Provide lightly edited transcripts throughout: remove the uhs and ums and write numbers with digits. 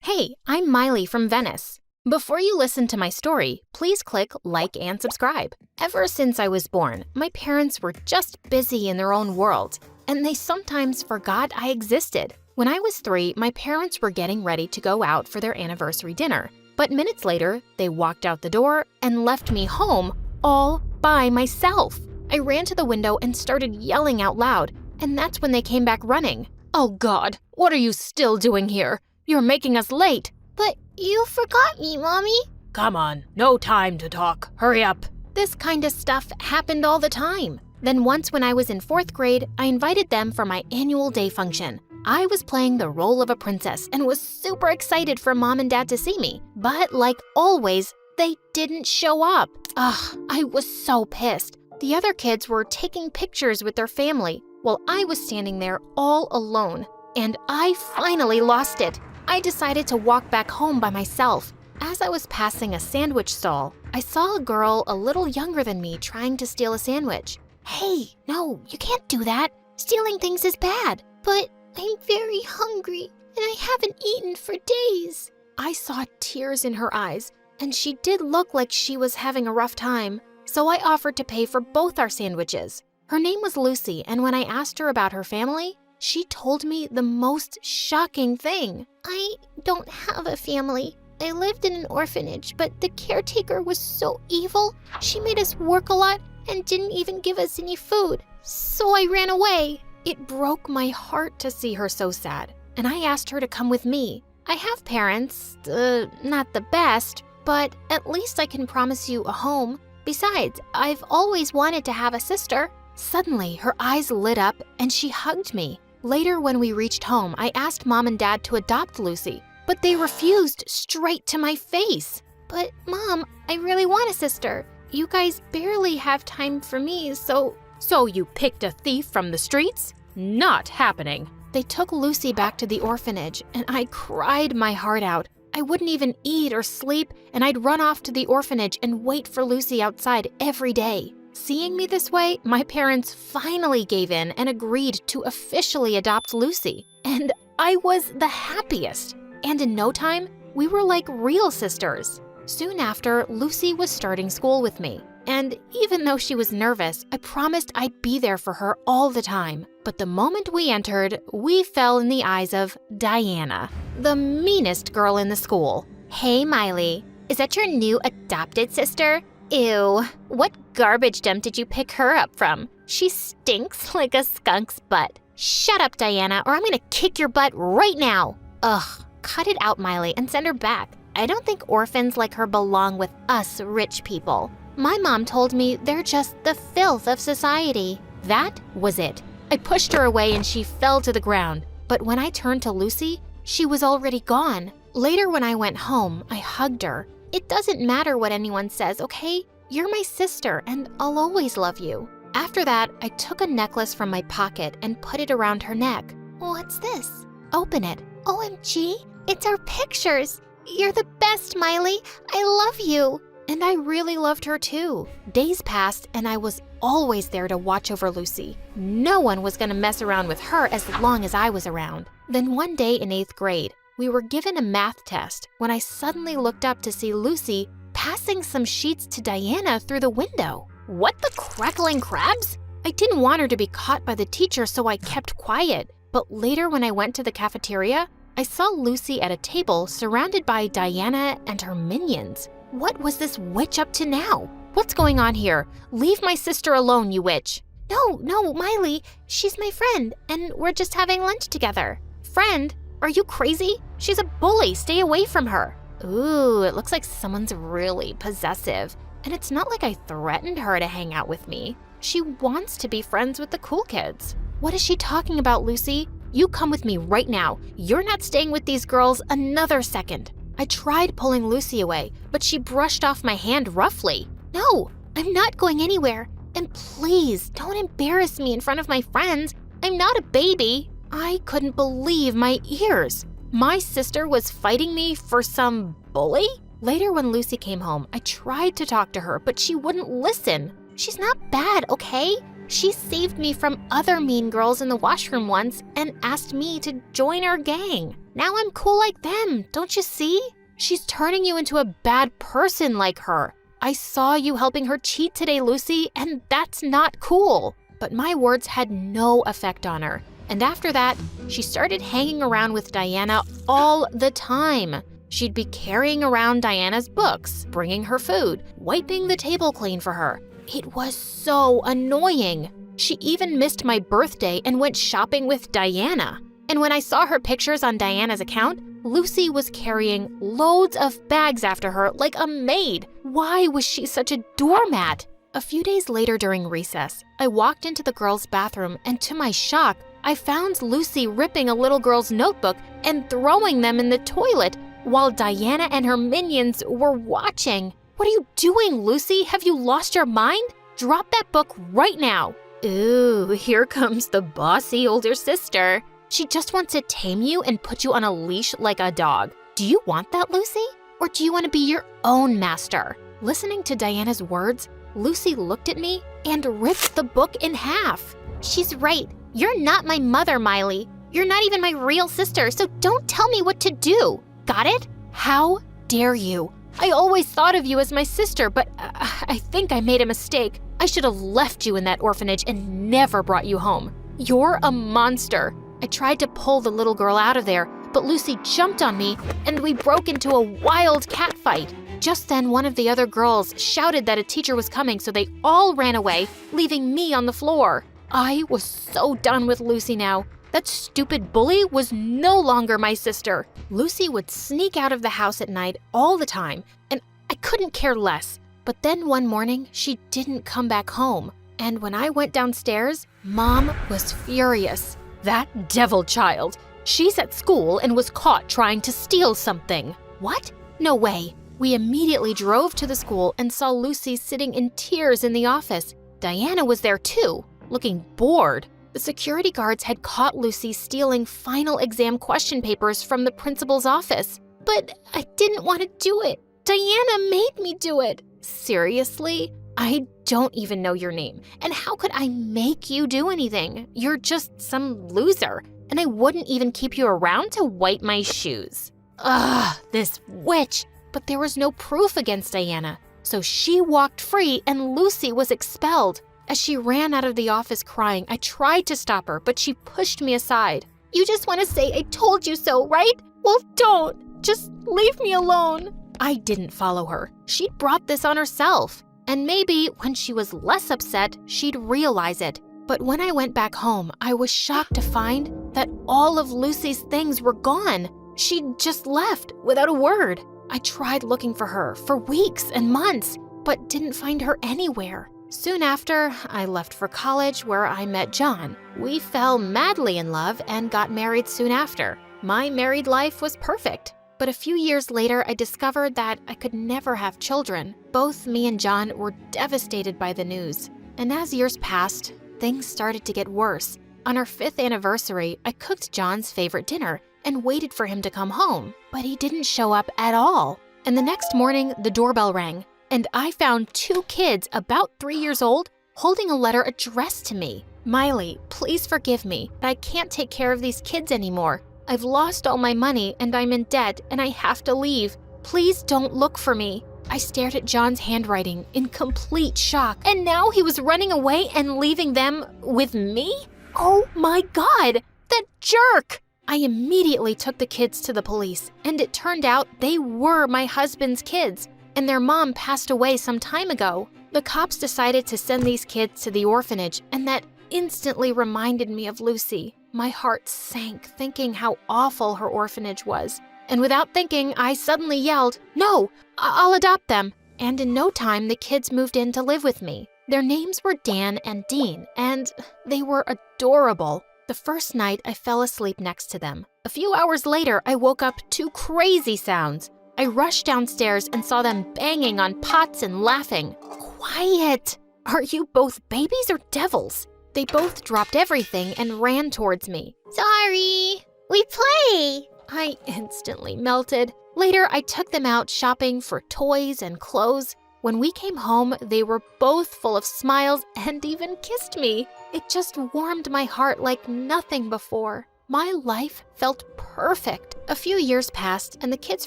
Hey, I'm Miley from Venice. Before you listen to my story, please click like and subscribe. Ever since I was born, my parents were just busy in their own world, and they sometimes forgot I existed. When I was 3, my parents were getting ready to go out for their anniversary dinner, but minutes later, they walked out the door and left me home all by myself. I ran to the window and started yelling out loud, and that's when they came back running. Oh God, what are you still doing here? You're making us late. But you forgot me, Mommy. Come on, no time to talk. Hurry up. This kind of stuff happened all the time. Then once when I was in 4th grade, I invited them for my annual day function. I was playing the role of a princess and was super excited for Mom and Dad to see me. But like always, they didn't show up. Ugh, I was so pissed. The other kids were taking pictures with their family while I was standing there all alone. And I finally lost it. I decided to walk back home by myself. As I was passing a sandwich stall, I saw a girl a little younger than me trying to steal a sandwich. Hey, no, you can't do that. Stealing things is bad. But I'm very hungry, and I haven't eaten for days. I saw tears in her eyes, and she did look like she was having a rough time, so I offered to pay for both our sandwiches. Her name was Lucy, and when I asked her about her family, she told me the most shocking thing. I don't have a family. I lived in an orphanage, but the caretaker was so evil. She made us work a lot and didn't even give us any food. So I ran away. It broke my heart to see her so sad, and I asked her to come with me. I have parents, not the best, but at least I can promise you a home. Besides, I've always wanted to have a sister. Suddenly, her eyes lit up and she hugged me. Later, when we reached home, I asked Mom and Dad to adopt Lucy, but they refused straight to my face. But Mom, I really want a sister. You guys barely have time for me, so you picked a thief from the streets? Not happening. They took Lucy back to the orphanage, and I cried my heart out. I wouldn't even eat or sleep, and I'd run off to the orphanage and wait for Lucy outside every day. Seeing me this way, my parents finally gave in and agreed to officially adopt Lucy. And I was the happiest. And in no time, we were like real sisters. Soon after, Lucy was starting school with me. And even though she was nervous, I promised I'd be there for her all the time. But the moment we entered, we fell in the eyes of Diana, the meanest girl in the school. Hey, Miley, is that your new adopted sister? Ew, what garbage dump did you pick her up from? She stinks like a skunk's butt. Shut up, Diana, or I'm gonna kick your butt right now. Ugh, cut it out, Miley, and send her back. I don't think orphans like her belong with us rich people. My mom told me they're just the filth of society. That was it. I pushed her away and she fell to the ground. But when I turned to Lucy, she was already gone. Later, when I went home, I hugged her. It doesn't matter what anyone says, okay? You're my sister, and I'll always love you. After that, I took a necklace from my pocket and put it around her neck. What's this? Open it. OMG, it's our pictures. You're the best, Miley. I love you. And I really loved her too. Days passed, and I was always there to watch over Lucy. No one was gonna mess around with her as long as I was around. Then one day in 8th grade, we were given a math test when I suddenly looked up to see Lucy passing some sheets to Diana through the window. What the crackling crabs? I didn't want her to be caught by the teacher, so I kept quiet. But later when I went to the cafeteria, I saw Lucy at a table surrounded by Diana and her minions. What was this witch up to now? What's going on here? Leave my sister alone, you witch. No, Miley, she's my friend, and we're just having lunch together. Friend? Are you crazy? She's a bully. Stay away from her. Ooh, it looks like someone's really possessive. And it's not like I threatened her to hang out with me. She wants to be friends with the cool kids. What is she talking about, Lucy? You come with me right now. You're not staying with these girls another second. I tried pulling Lucy away, but she brushed off my hand roughly. No, I'm not going anywhere. And please, don't embarrass me in front of my friends. I'm not a baby. I couldn't believe my ears. My sister was fighting me for some bully? Later, when Lucy came home, I tried to talk to her, but she wouldn't listen. She's not bad, okay? She saved me from other mean girls in the washroom once and asked me to join her gang. Now I'm cool like them, don't you see? She's turning you into a bad person like her. I saw you helping her cheat today, Lucy, and that's not cool. But my words had no effect on her. And after that, she started hanging around with Diana all the time. She'd be carrying around Diana's books, bringing her food, wiping the table clean for her. It was so annoying. She even missed my birthday and went shopping with Diana. And when I saw her pictures on Diana's account, Lucy was carrying loads of bags after her like a maid. Why was she such a doormat? A few days later during recess, I walked into the girls' bathroom and to my shock, I found Lucy ripping a little girl's notebook and throwing them in the toilet while Diana and her minions were watching. What are you doing, Lucy? Have you lost your mind? Drop that book right now. Ooh, here comes the bossy older sister. She just wants to tame you and put you on a leash like a dog. Do you want that, Lucy? Or do you want to be your own master? Listening to Diana's words, Lucy looked at me and ripped the book in half. She's right. You're not my mother, Miley. You're not even my real sister, so don't tell me what to do. Got it? How dare you? I always thought of you as my sister, but I think I made a mistake. I should have left you in that orphanage and never brought you home. You're a monster. I tried to pull the little girl out of there, but Lucy jumped on me and we broke into a wild cat fight. Just then, one of the other girls shouted that a teacher was coming, so they all ran away, leaving me on the floor. I was so done with Lucy now. That stupid bully was no longer my sister. Lucy would sneak out of the house at night all the time, and I couldn't care less. But then one morning, she didn't come back home. And when I went downstairs, Mom was furious. That devil child. She's at school and was caught trying to steal something. What? No way. We immediately drove to the school and saw Lucy sitting in tears in the office. Diana was there too, looking bored. The security guards had caught Lucy stealing final exam question papers from the principal's office. But I didn't want to do it. Diana made me do it. Seriously? I don't even know your name. And how could I make you do anything? You're just some loser. And I wouldn't even keep you around to wipe my shoes. Ugh, this witch. But there was no proof against Diana. So she walked free and Lucy was expelled. As she ran out of the office crying, I tried to stop her, but she pushed me aside. You just want to say I told you so, right? Well, don't. Just leave me alone. I didn't follow her. She'd brought this on herself. And maybe when she was less upset, she'd realize it. But when I went back home, I was shocked to find that all of Lucy's things were gone. She'd just left without a word. I tried looking for her for weeks and months, but didn't find her anywhere. Soon after, I left for college where I met John. We fell madly in love and got married soon after. My married life was perfect. But a few years later, I discovered that I could never have children. Both me and John were devastated by the news. And as years passed, things started to get worse. On our 5th anniversary, I cooked John's favorite dinner and waited for him to come home, but he didn't show up at all. And the next morning, the doorbell rang, and I found 2 kids about 3 years old holding a letter addressed to me. Miley, please forgive me, but I can't take care of these kids anymore. I've lost all my money and I'm in debt and I have to leave. Please don't look for me. I stared at John's handwriting in complete shock. And now he was running away and leaving them with me? Oh my God, that jerk! I immediately took the kids to the police, and it turned out they were my husband's kids, and their mom passed away some time ago. The cops decided to send these kids to the orphanage, and that instantly reminded me of Lucy. My heart sank thinking how awful her orphanage was. And without thinking, I suddenly yelled, "No, I'll adopt them." And in no time, the kids moved in to live with me. Their names were Dan and Dean, and they were adorable. The first night, I fell asleep next to them. A few hours later, I woke up to crazy sounds. I rushed downstairs and saw them banging on pots and laughing. Quiet! Are you both babies or devils? They both dropped everything and ran towards me. Sorry. We play. I instantly melted. Later, I took them out shopping for toys and clothes. When we came home, they were both full of smiles and even kissed me. It just warmed my heart like nothing before. My life felt perfect. A few years passed, and the kids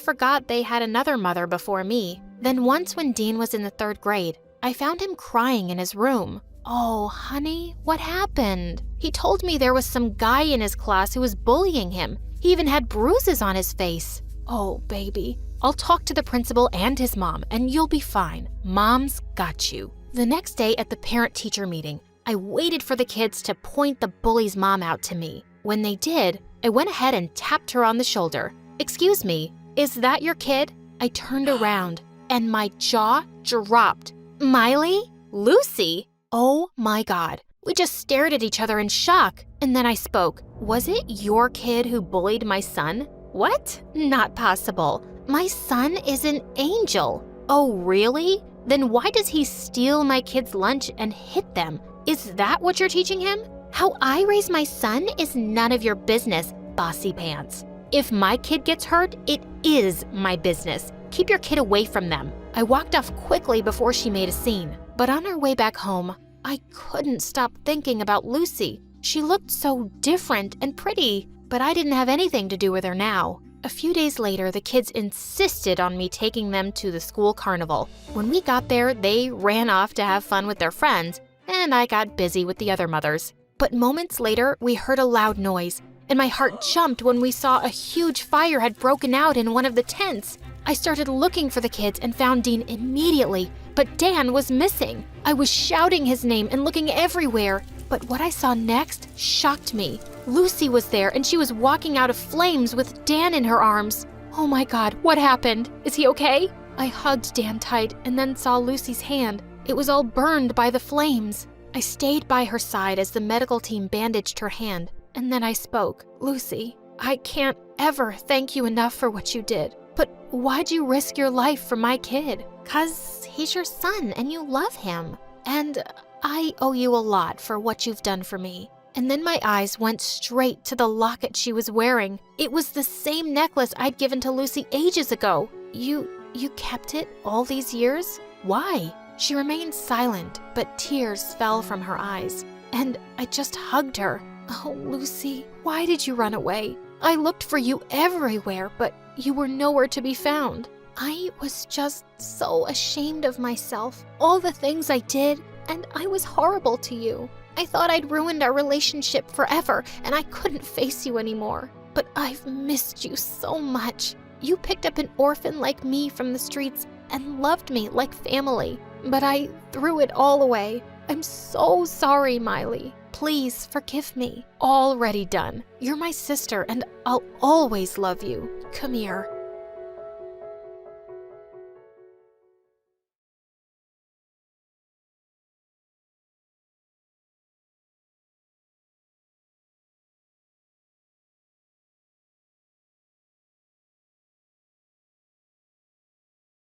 forgot they had another mother before me. Then once when Dean was in the 3rd grade, I found him crying in his room. Oh, honey, what happened? He told me there was some guy in his class who was bullying him. He even had bruises on his face. Oh, baby. I'll talk to the principal and his mom, and you'll be fine. Mom's got you. The next day at the parent-teacher meeting, I waited for the kids to point the bully's mom out to me. When they did, I went ahead and tapped her on the shoulder. "Excuse me, is that your kid?" I turned around, and my jaw dropped. "Miley? Lucy?" Oh my God. We just stared at each other in shock, and then I spoke. "Was it your kid who bullied my son?" "What? Not possible. My son is an angel." "Oh, really? Then why does he steal my kids' lunch and hit them? Is that what you're teaching him?" "How I raise my son is none of your business, bossy pants. If my kid gets hurt, it is my business. Keep your kid away from them." I walked off quickly before she made a scene. But on our way back home, I couldn't stop thinking about Lucy. She looked so different and pretty, but I didn't have anything to do with her now. A few days later, the kids insisted on me taking them to the school carnival. When we got there, they ran off to have fun with their friends, and I got busy with the other mothers. But moments later, we heard a loud noise, and my heart jumped when we saw a huge fire had broken out in one of the tents. I started looking for the kids and found Dean immediately, but Dan was missing. I was shouting his name and looking everywhere, but what I saw next shocked me. Lucy was there, and she was walking out of flames with Dan in her arms. Oh my God, what happened? Is he okay? I hugged Dan tight and then saw Lucy's hand. It was all burned by the flames. I stayed by her side as the medical team bandaged her hand, and then I spoke. "Lucy, I can't ever thank you enough for what you did. But why'd you risk your life for my kid?" "'Cause he's your son and you love him." "And I owe you a lot for what you've done for me." And then my eyes went straight to the locket she was wearing. It was the same necklace I'd given to Lucy ages ago. You kept it all these years? Why?" She remained silent, but tears fell from her eyes. And I just hugged her. "Oh, Lucy, why did you run away? I looked for you everywhere, but you were nowhere to be found." I was just so ashamed of myself, all the things I did, and I was horrible to you. I thought I'd ruined our relationship forever, and I couldn't face you anymore. But I've missed you so much. You picked up an orphan like me from the streets and loved me like family, but I threw it all away. I'm so sorry, Miley. Please forgive me. Already done. You're my sister, and I'll always love you. Come here."